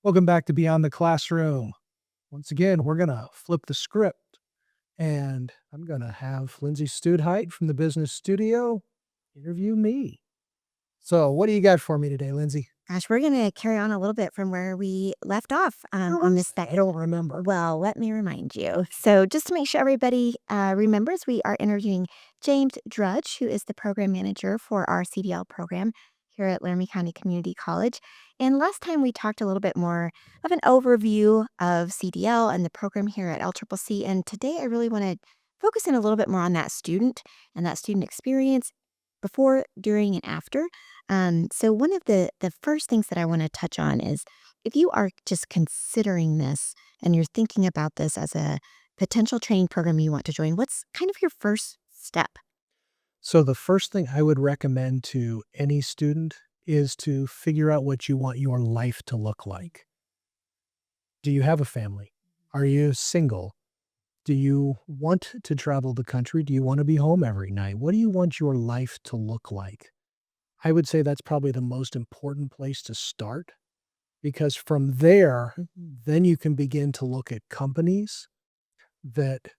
Welcome back to Beyond the Classroom. Once again, we're going to flip the script and I'm going to have Lindsay Studheit from the Business Studio interview me. So, what do you got for me today, Lindsay? Gosh, we're going to carry on a little bit from where we left off on this I don't remember. Well, let me remind you. So, just to make sure everybody remembers, we are interviewing James Drudge, who is the program manager for our CDL program here at Laramie County Community College. And last time we talked a little bit more of an overview of CDL and the program here at LCCC. And today I really want to focus in a little bit more on that student and that student experience before, during, and after. So one of the first things that I want to touch on is if you are just considering this and you're thinking about this as a potential training program you want to join, what's kind of your first step? So, the first thing I would recommend to any student is to figure out what you want your life to look like. Do you have a family? Are you single? Do you want to travel the country? Do you want to be home every night? What do you want your life to look like? I would say that's probably the most important place to start because from there, then you can begin to look at companies that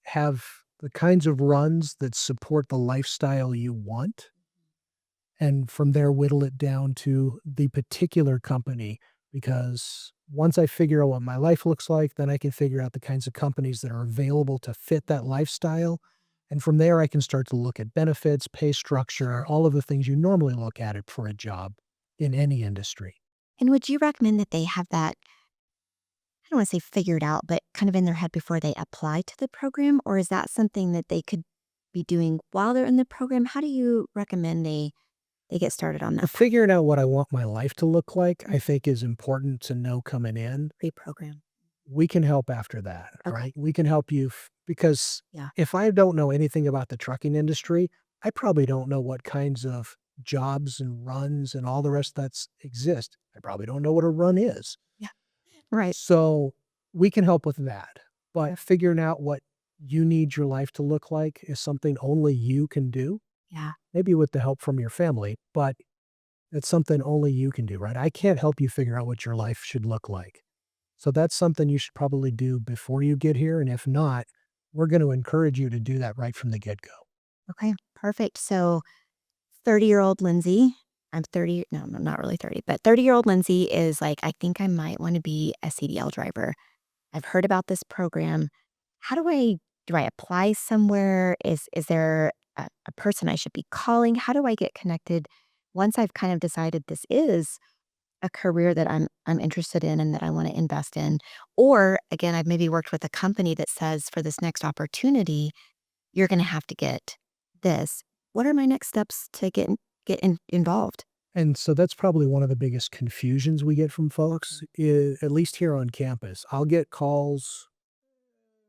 have the kinds of runs that support the lifestyle you want. And from there, whittle it down to the particular company. Because once I figure out what my life looks like, then I can figure out the kinds of companies that are available to fit that lifestyle. And from there, I can start to look at benefits, pay structure, all of the things you normally look at it for a job in any industry. And would you recommend that they have that, I don't want to say figured out, but kind of in their head before they apply to the program? Or is that something that they could be doing while they're in the program? How do you recommend they get started on that Figuring out what I want my life to look like, I think is important to know coming in. pre-program? We can help after that, Okay. right? We can help you because Yeah. if I don't know anything about the trucking industry, I probably don't know what kinds of jobs and runs and all the rest that's exist. I probably don't know what a run is. Yeah. Right. So we can help with that. Yeah. But figuring out what you need your life to look like is something only you can do, Yeah. maybe with the help from your family, but it's something only you can do, right? I can't help you figure out what your life should look like. So that's something you should probably do before you get here. And if not, we're going to encourage you to do that right from the get go. Okay. Perfect. So 30-year-old Lindsay, I'm 30, no, I'm not really 30, but 30-year-old Lindsay is like, I think I might want to be a CDL driver. I've heard about this program. How do I apply somewhere? Is there a person I should be calling? How do I get connected once I've kind of decided this is a career that I'm interested in and that I want to invest in? Or again, I've maybe worked with a company that says for this next opportunity, you're going to have to get this. What are my next steps to involved? And so that's probably one of the biggest confusions we get from folks, at least here on campus. I'll get calls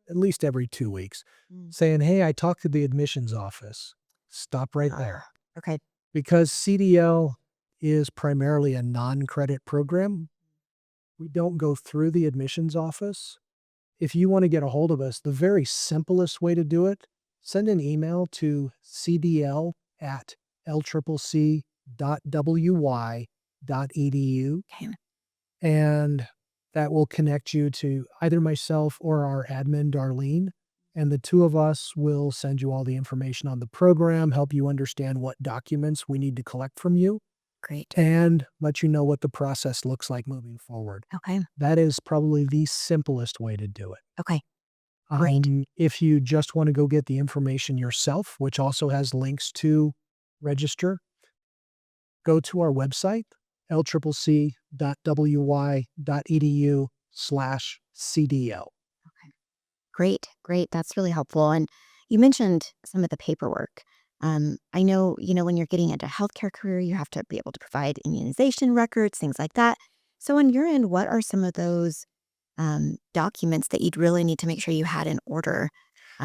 at least every 2 weeks Mm. saying, "Hey, I talked to the admissions office." Stop right there. Okay. Because CDL is primarily a non credit program, we don't go through the admissions office. If you want to get a hold of us, the very simplest way to do it, send an email to cdl@lccc.wy.edu, Okay. and that will connect you to either myself or our admin, Darlene. And the two of us will send you all the information on the program, help you understand what documents we need to collect from you, Great. and let you know what the process looks like moving forward. Okay. That is probably the simplest way to do it. Okay. Great. If you just want to go get the information yourself, which also has links to register, go to our website, lccc.wy.edu/CDL. Okay. Great. Great. That's really helpful. And you mentioned some of the paperwork. I know, when you're getting into a healthcare career, you have to be able to provide immunization records, things like that. So on your end, what are some of those documents that you'd really need to make sure you had in order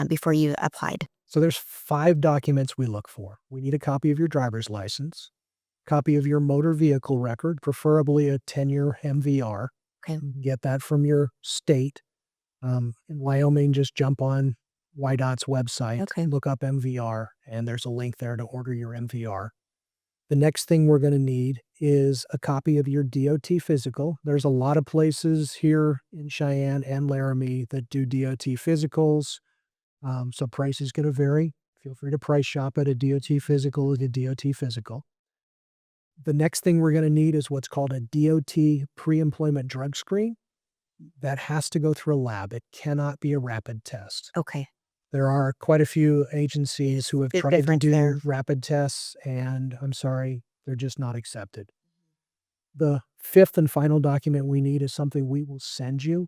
before you applied? So there's 5 documents we look for. We need a copy of your driver's license, copy of your motor vehicle record, preferably a 10-year MVR. Okay. You can get that from your state. In Wyoming, just jump on YDOT's website, Okay. look up MVR, and there's a link there to order your MVR. The next thing we're going to need is a copy of your DOT physical. There's a lot of places here in Cheyenne and Laramie that do DOT physicals. So price is going to vary. Feel free to price shop at a DOT physical at a DOT physical. The next thing we're going to need is what's called a DOT pre-employment drug screen. That has to go through a lab. It cannot be a rapid test. Okay. There are quite a few agencies who have Big tried to difference do there. rapid tests, and I'm sorry, they're just not accepted. The fifth and final document we need is something we will send you,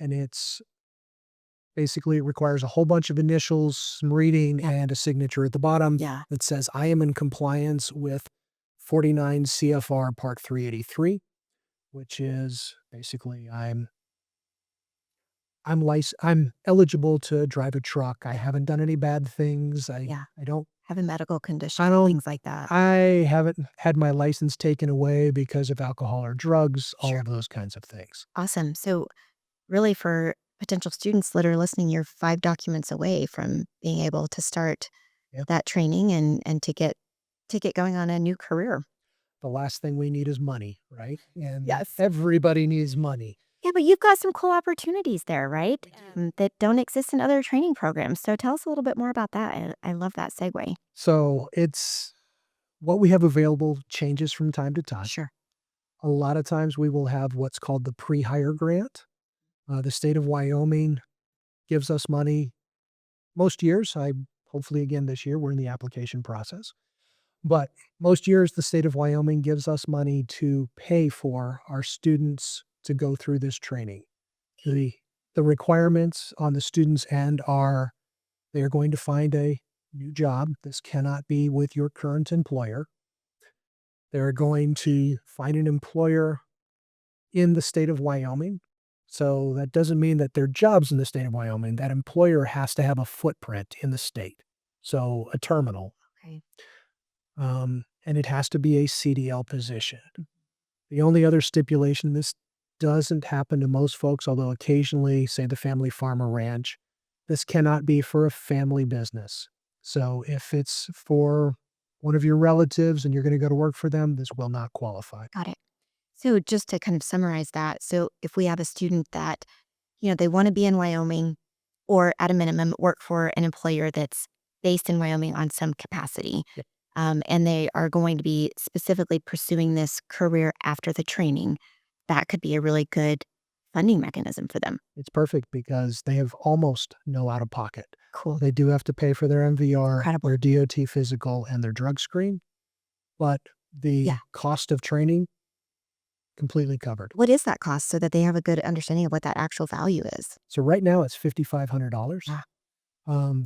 and it's basically it requires a whole bunch of initials, some reading, Yeah. and a signature at the bottom Yeah. that says, "I am in compliance with 49 CFR Part 383," which is basically I'm eligible to drive a truck. I haven't done any bad things. Yeah. I don't Have a medical condition, I don't things like that. I haven't had my license taken away because of alcohol or drugs, all Sure. of those kinds of things. Awesome. So really for potential students that are listening, you're 5 documents away from being able to start Yeah. that training and to get going on a new career. The last thing we need is money, right? And Yes. everybody needs money. Yeah, but you've got some cool opportunities there, right? That don't exist in other training programs. So tell us a little bit more about that. I love that segue. So it's what we have available changes from time to time. Sure. A lot of times we will have what's called the pre-hire grant. The state of Wyoming gives us money most years. Hopefully again this year we're in the application process. But most years the state of Wyoming gives us money to pay for our students to go through this training. The the requirements on the students' end are they are going to find a new job. This cannot be with your current employer. They're going to find an employer in the state of Wyoming. So that doesn't mean that their job's in the state of Wyoming. That employer has to have a footprint in the state. So a terminal. Okay. And it has to be a CDL position. The only other stipulation, this doesn't happen to most folks, although occasionally, say the family farm or ranch, this cannot be for a family business. So if it's for one of your relatives and you're going to go to work for them, this will not qualify. Got it. So just to kind of summarize that, so if we have a student that, they want to be in Wyoming or at a minimum work for an employer that's based in Wyoming on some capacity, Yep. and they are going to be specifically pursuing this career after the training, that could be a really good funding mechanism for them. It's perfect because they have almost no out of pocket. Cool. They do have to pay for their MVR, Incredible. their DOT physical, and their drug screen, but the Yeah. cost of training completely covered. What is that cost so that they have a good understanding of what that actual value is? So right now it's $5,500. Ah.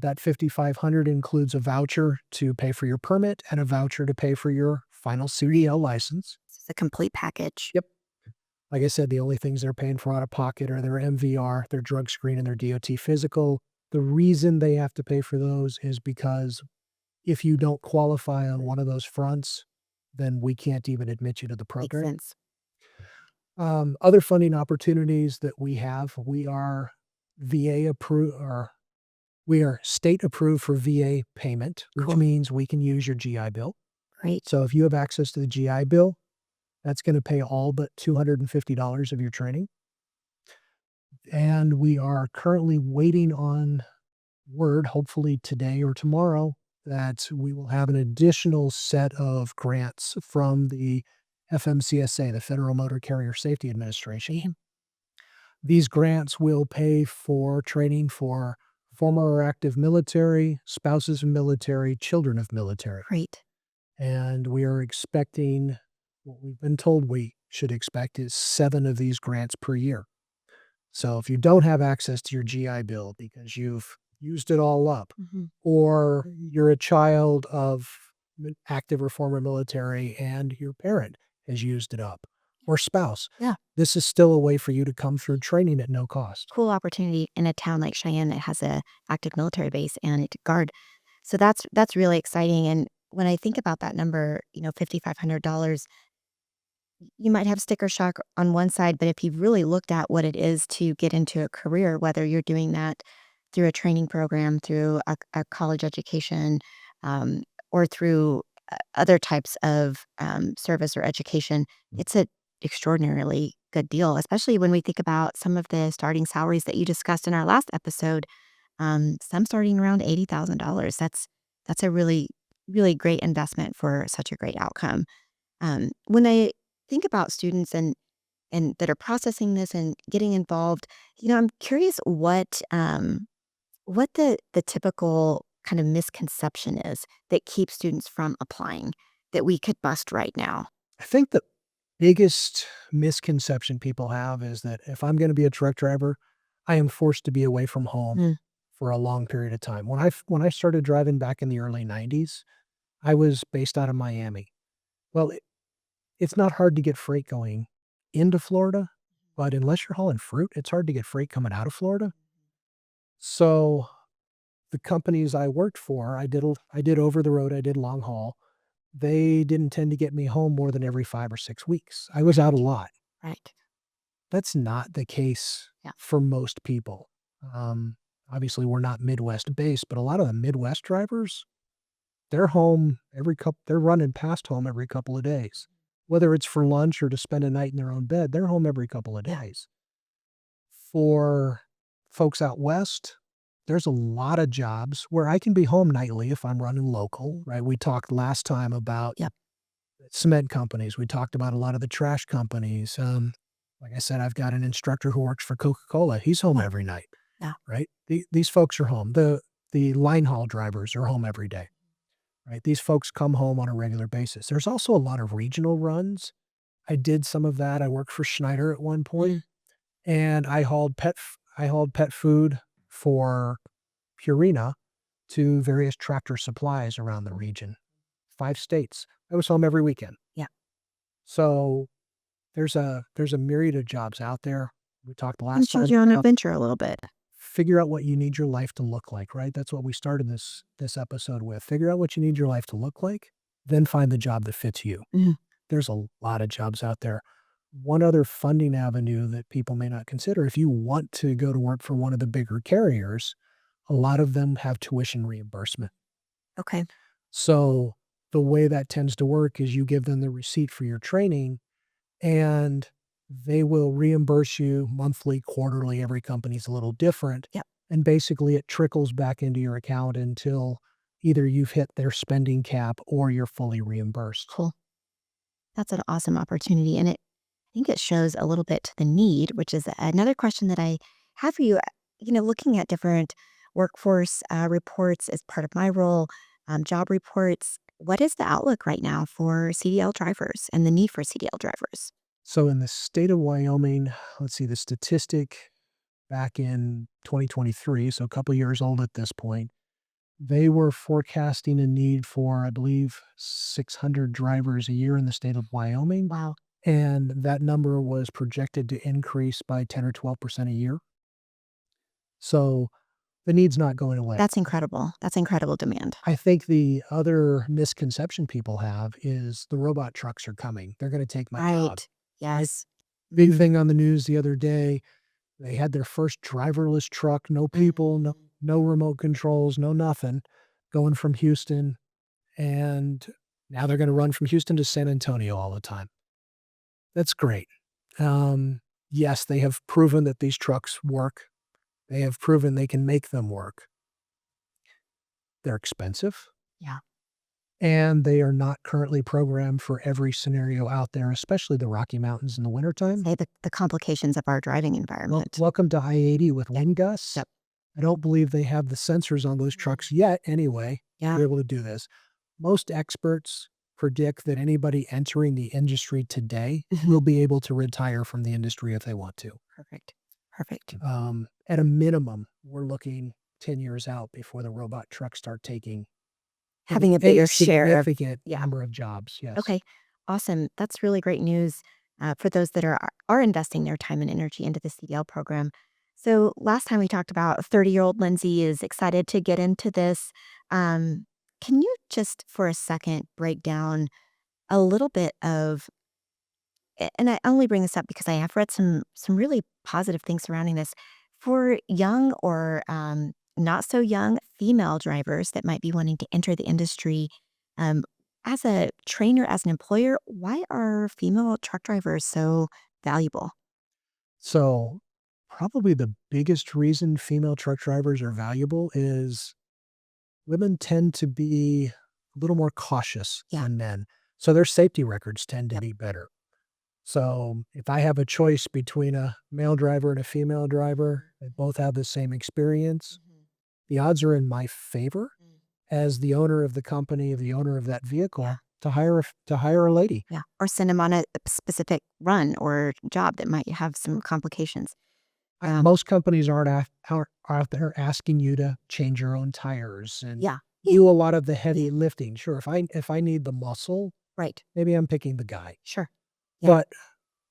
That $5,500 includes a voucher to pay for your permit and a voucher to pay for your final CDL license. It's a complete package. Yep. Like I said, the only things they're paying for out of pocket are their MVR, their drug screen, and their DOT physical. The reason they have to pay for those is because if you don't qualify on one of those fronts, then we can't even admit you to the Makes program. sense. Other funding opportunities that we have, we are VA approved, or we are state approved for VA payment, which Cool. means we can use your GI Bill. Great. So if you have access to the GI Bill, that's going to pay all but $250 of your training. And we are currently waiting on word, hopefully today or tomorrow, that we will have an additional set of grants from the FMCSA, the Federal Motor Carrier Safety Administration. These grants will pay for training for former or active military, spouses of military, children of military. Great. And we are expecting, what we've been told we should expect is 7 of these grants per year. So if you don't have access to your GI Bill because you've used it all up, or you're a child of active or former military and your parent has used it up, or spouse, Yeah. this is still a way for you to come through training at no cost. Cool opportunity in a town like Cheyenne that has a active military base and a guard. So that's really exciting. And when I think about that number, $5,500, you might have sticker shock on one side, but if you've really looked at what it is to get into a career, whether you're doing that through a training program, through a college education, or through other types of service or education, it's an extraordinarily good deal, especially when we think about some of the starting salaries that you discussed in our last episode. Some starting around $80,000. That's a really great investment for such a great outcome. When I think about students and that are processing this and getting involved, I'm curious what the typical kind of misconception is that keeps students from applying that we could bust right now. I think the biggest misconception people have is that if I'm gonna be a truck driver, I am forced to be away from home Mm, for a long period of time. When I started driving back in the early '90s, I was based out of Miami. Well, it's not hard to get freight going into Florida, but unless you're hauling fruit, it's hard to get freight coming out of Florida. So, the companies I worked for, I did over the road, I did long haul. They didn't tend to get me home more than every 5 or 6 weeks. I was out a lot. right. That's not the case Yeah. for most people. Um, Obviously, we're not Midwest based, but a lot of the Midwest drivers, they're running past home every couple of days. Whether it's for lunch or to spend a night in their own bed, they're home every couple of Yeah. days. For folks out west, there's a lot of jobs where I can be home nightly if I'm running local, right? We talked last time about Yep. cement companies. We talked about a lot of the trash companies. Like I said, I've got an instructor who works for Coca-Cola. He's home Yeah. every night, Yeah. right? These folks are home. The line haul drivers are home every day, right? These folks come home on a regular basis. There's also a lot of regional runs. I did some of that. I worked for Schneider at one point, Mm, and I hauled pet food for Purina to various Tractor Supplies around the region, 5 states. I was home every weekend. yeah. So, there's a myriad of jobs out there. We talked You can last choose time your own about adventure a little bit. figure out what you need your life to look like, right? That's what we started this episode with. Figure out what you need your life to look like, then find the job that fits you. Mhm. There's a lot of jobs out there. One other funding avenue that people may not consider, if you want to go to work for one of the bigger carriers, a lot of them have tuition reimbursement. Okay. So, the way that tends to work is you give them the receipt for your training, and they will reimburse you monthly, quarterly, every company's a little different, Yep. and basically it trickles back into your account until either you've hit their spending cap or you're fully reimbursed. Cool. That's an awesome opportunity. And I think it shows a little bit to the need, which is another question that I have for you. Looking at different workforce reports as part of my role, job reports, what is the outlook right now for CDL drivers and the need for CDL drivers? So in the state of Wyoming, let's see, the statistic back in 2023, so a couple years old at this point, they were forecasting a need for, I believe, 600 drivers a year in the state of Wyoming. Wow. And that number was projected to increase by 10 or 12% a year. So the need's not going away. That's incredible. That's incredible demand. I think the other misconception people have is the robot trucks are coming. They're going to take my job. Right. Right? Yes. Big Mhm. thing on the news the other day. They had their first driverless truck, no people, no remote controls, no nothing, going from Houston, and now they're gonna run from Houston to San Antonio all the time. That's great. Yes, they have proven that these trucks work. They have proven they can make them work. They're expensive, Yeah. and they are not currently programmed for every scenario out there, especially the Rocky Mountains in the wintertime. Say the complications of our driving environment. Welcome to I-80 with wind gusts. Yep. I don't believe they have the sensors on those trucks yet anyway to Yeah. be able to do this. Most experts predict that anybody entering the industry today Mhm. will be able to retire from the industry if they want to. Perfect. Perfect. At a minimum, we're looking 10 years out before the robot trucks start taking Having a a bigger share of significant yeah. number of jobs. Yes. Okay. Awesome. That's really great news for those that are investing their time and energy into the CDL program. So last time we talked about 30-year-old Lindsay is excited to get into this. Um, can you just for a second break down a little bit of and I only bring this up because I have read some really positive things surrounding this for young or not so young female drivers that might be wanting to enter the industry. as a trainer, as an employer, why are female truck drivers so valuable? So, probably the biggest reason female truck drivers are valuable is women tend to be a little more cautious Yeah. than men. So their safety records tend to Yep. be better. So if I have a choice between a male driver and a female driver, they both have the same experience, Mhm. the odds are in my favor Mm. as the owner of the company, the owner of that Yeah. vehicle to hire a lady. Yeah. Or send them on a specific run or job that might have some complications. Um, Most companies aren't out there asking you to change your own tires and yeah. Yeah. do a lot of the Yeah. heavy lifting. Sure, if I need the muscle, Right. maybe I'm picking the guy. Sure. Yeah. But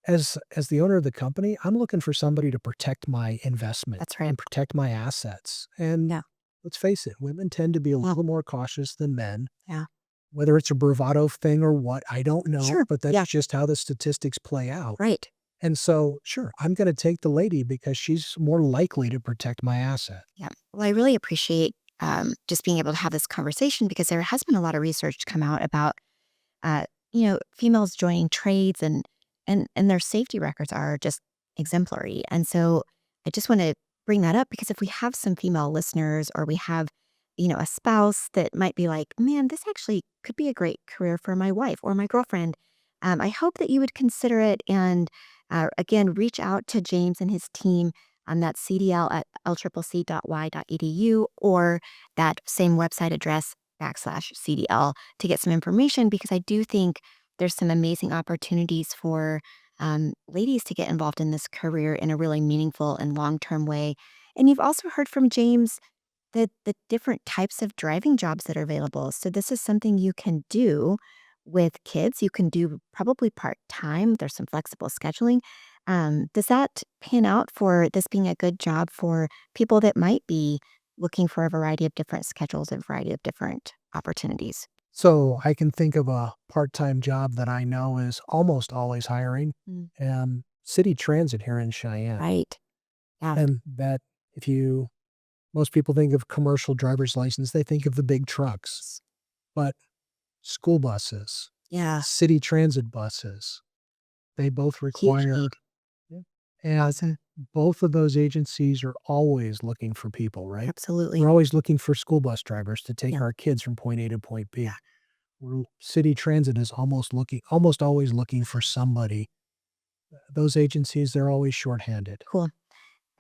as the owner of the company, I'm looking for somebody to protect my investment That's right. and protect my assets. And Yeah. let's face it, women tend to be a Yeah. little more cautious than men. Yeah. Whether it's a bravado thing or what, I don't know, Sure. but that's Yeah. just how the statistics play out. Right. And so, sure, I'm going to take the lady because she's more likely to protect my asset. Yeah. Well, I really appreciate just being able to have this conversation because there has been a lot of research to come out about uh, females joining trades and their safety records are just exemplary. And so I just want to bring that up because if we have some female listeners or we have, a spouse that might be like, man, this actually could be a great career for my wife or my girlfriend, I hope that you would consider it. And again, reach out to James and his team on that CDL at lccc.wy.edu or that same website address /CDL to get some information because I do think there's some amazing opportunities for ladies to get involved in this career in a really meaningful and long term way. And you've also heard from James the different types of driving jobs that are available. So this is something you can do with kids. You can do probably part time. There's some flexible scheduling. Does that pan out for this being a good job for people that might be looking for a variety of different schedules, a variety of different opportunities? So I can think of a part-time job that I know is almost always hiring, Mm. city transit here in Cheyenne. Right. Yeah. And that if you most people think of commercial driver's license, they think of the big trucks, but school buses, Yeah. city transit buses, they both Huge require. need. Yeah. And both of those agencies are always looking for people, right? Absolutely. We're always looking for school bus drivers to take Yeah. our kids from point A to point Yeah. B. City transit is almost always looking for somebody. Those agencies, they're always shorthanded. Cool.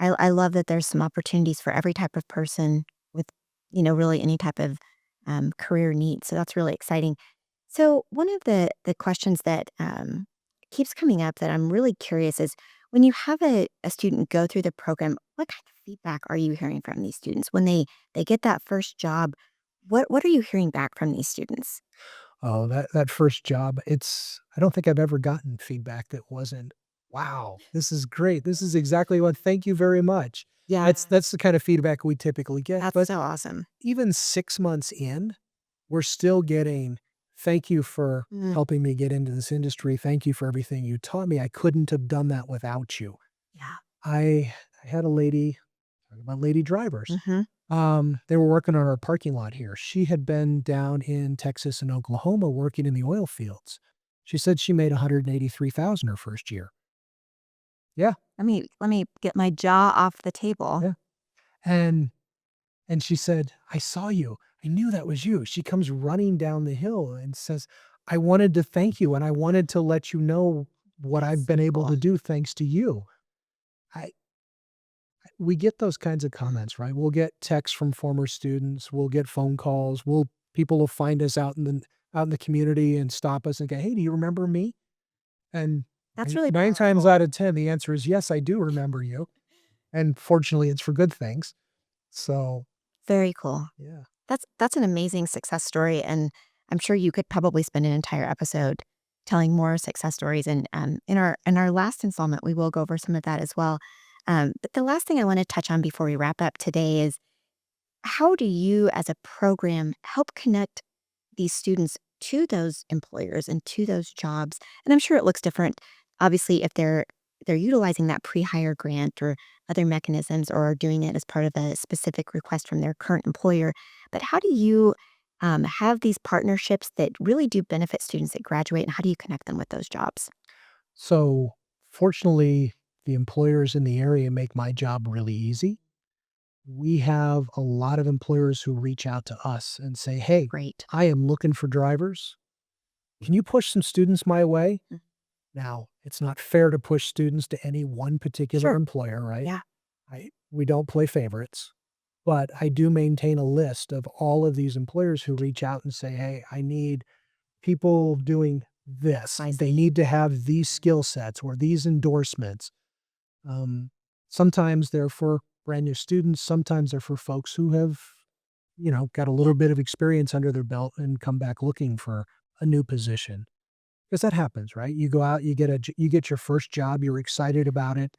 I love that there's some opportunities for every type of person with, really any type of career need. So that's really exciting. So one of the questions that keeps coming up that I'm really curious is when you have a student go through the program, what kind of feedback are you hearing from these students when they get that first job? What are you hearing back from these students? Oh, that first job, I don't think I've ever gotten feedback that wasn't, "Wow, this is great. This is exactly what thank you very much." Yeah, That's the kind of feedback we typically get, that's but so awesome. even 6 months in, we're still getting, "Thank you for Mm, helping me get into this industry. Thank you for everything you taught me. I couldn't have done that without you." yeah. I had a lady talking about lady drivers. Hmm. They were working on our parking lot here. She had been down in Texas and Oklahoma working in the oil fields. She said she made 183,000 her first year. Yeah, Let me get my jaw off the table. yeah. And and she said, "I saw you. I knew that was you." She comes running down the hill and says, "I wanted to thank you and I wanted to let you know what That's I've so been able cool. to do thanks to you." I We get those kinds of comments, right? We'll get texts from former students, we'll get phone calls, people will find us out in the community and stop us and go, "Hey, do you remember me?" And That's really 9 times powerful. out of 10, the answer is, "Yes, I do remember you." And fortunately, it's for good things. So, Very cool. yeah. That's an amazing success story, and I'm sure you could probably spend an entire episode telling more success stories. And in our last installment, we will go over some of that as well. But the last thing I want to touch on before we wrap up today is how do you, as a program, help connect these students to those employers and to those jobs? And I'm sure it looks different, obviously, if they're utilizing that pre-hire grant or other mechanisms or doing it as part of a specific request from their current employer. But how do you have these partnerships that really do benefit students that graduate, and how do you connect them with those jobs? So fortunately, the employers in the area make my job really easy. We have a lot of employers who reach out to us and say, "Hey, Great. I am looking for drivers. Can you push some students my way?" Mm. Now, it's not fair to push students to any one particular Sure. employer, right? Yeah. We don't play favorites, but I do maintain a list of all of these employers who reach out and say, "Hey, I need people doing this. I They see. need to have these skill sets or these endorsements." Um, Sometimes they're for brand new students. Sometimes they're for folks who have, got a little bit of experience under their belt and come back looking for a new position. Because that happens, right? You go out, you get your first job, you're excited about it,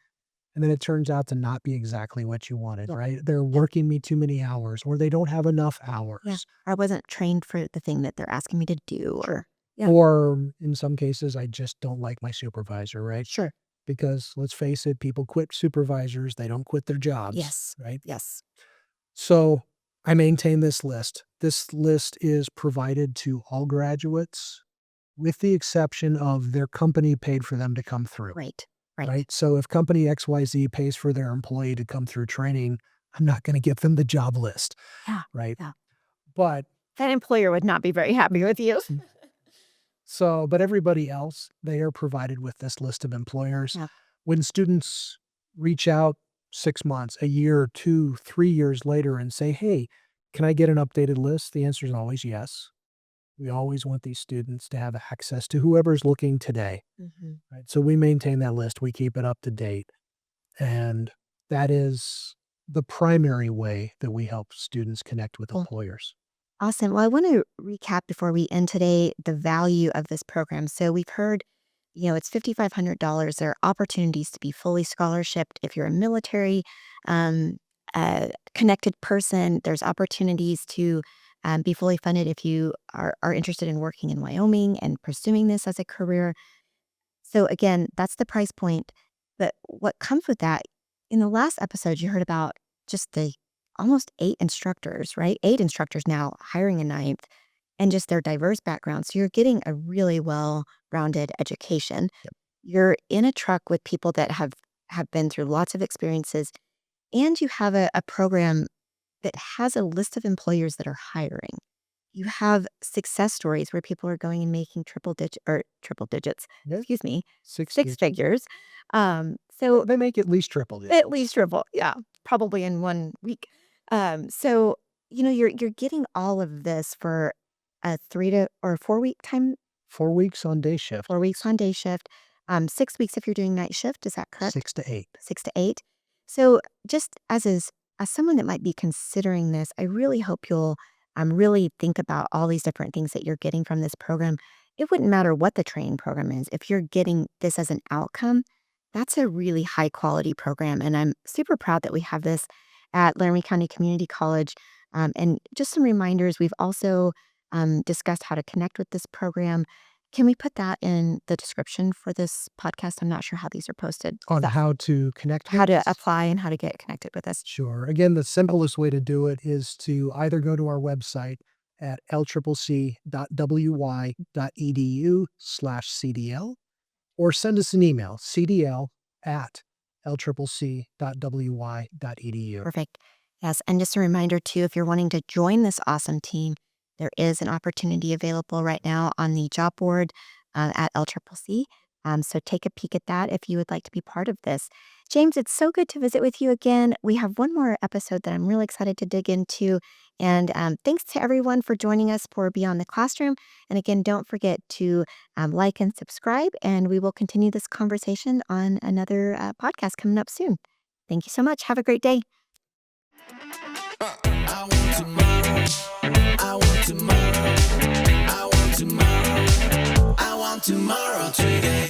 and then it turns out to not be exactly what you wanted, Yeah. right? They're working me too many hours, or they don't have enough Yeah. hours. I wasn't trained for the thing that they're asking me to do, or yeah. Or in some cases, I just don't like my supervisor, right? Sure. Because let's face it, people quit supervisors, they don't quit their jobs, Yes. right? Yes. So I maintain this list. This list is provided to all graduates with the exception of their company paid for them to come through, Right. Right. right? So if company XYZ pays for their employee to come through training, I'm not going to give them the job list, Yeah. right? Yeah. But That employer would not be very happy with you. but everybody else, they are provided with this list of employers. Yeah. When students reach out 6 months, a year, 2, 3 years later and say, "Hey, can I get an updated list?" The answer is always yes. We always want these students to have access to whoever's looking today, Mhm. right? So we maintain that list. We keep it up to date. And that is the primary way that we help students connect with Cool. employers. Awesome. Well, I want to recap before we end today the value of this program. So we've heard, it's $5,500. There are opportunities to be fully scholarshiped if you're a military connected person. There's opportunities to be fully funded if you are interested in working in Wyoming and pursuing this as a career. So again, that's the price point. But what comes with that, in the last episode, you heard about just the almost 8 instructors, right? 8 instructors now hiring a ninth, and just their diverse backgrounds. So you're getting a really well-rounded education. Yep. You're in a truck with people that have been through lots of experiences, and you have a program that has a list of employers that are hiring. You have success stories where people are going and making triple digits, Yeah, excuse me, six six digits. figures. So They make at least triple digits. at least triple, yeah, probably in 1 week. So, you're getting all of this for a 3 to or 4 week time, 4 weeks on day shift, 4 weeks on day shift, 6 weeks if you're doing night shift, is that correct? 6 to 8. 6 to 8. So just as someone that might be considering this, I really hope you'll really think about all these different things that you're getting from this program. It wouldn't matter what the training program is. If you're getting this as an outcome, that's a really high quality program. And I'm super proud that we have this at Laramie County Community College. And just some reminders, we've also discussed how to connect with this program. Can we put that in the description for this podcast? I'm not sure how these are posted. On how to connect with How to us? apply and how to get connected with us. Sure. Again, the simplest way to do it is to either go to our website at lccc.wy.edu/CDL or send us an email, cdl@lccc.wy.edu. Perfect. Yes. And just a reminder, too, if you're wanting to join this awesome team, there is an opportunity available right now on the job board at LCCC. So take a peek at that if you would like to be part of this. James, it's so good to visit with you again. We have one more episode that I'm really excited to dig into. And thanks to everyone for joining us for Beyond the Classroom. And again, don't forget to like and subscribe, and we will continue this conversation on another podcast coming up soon. Thank you so much. Have a great day. I want tomorrow. I want tomorrow. I want tomorrow. I want tomorrow today.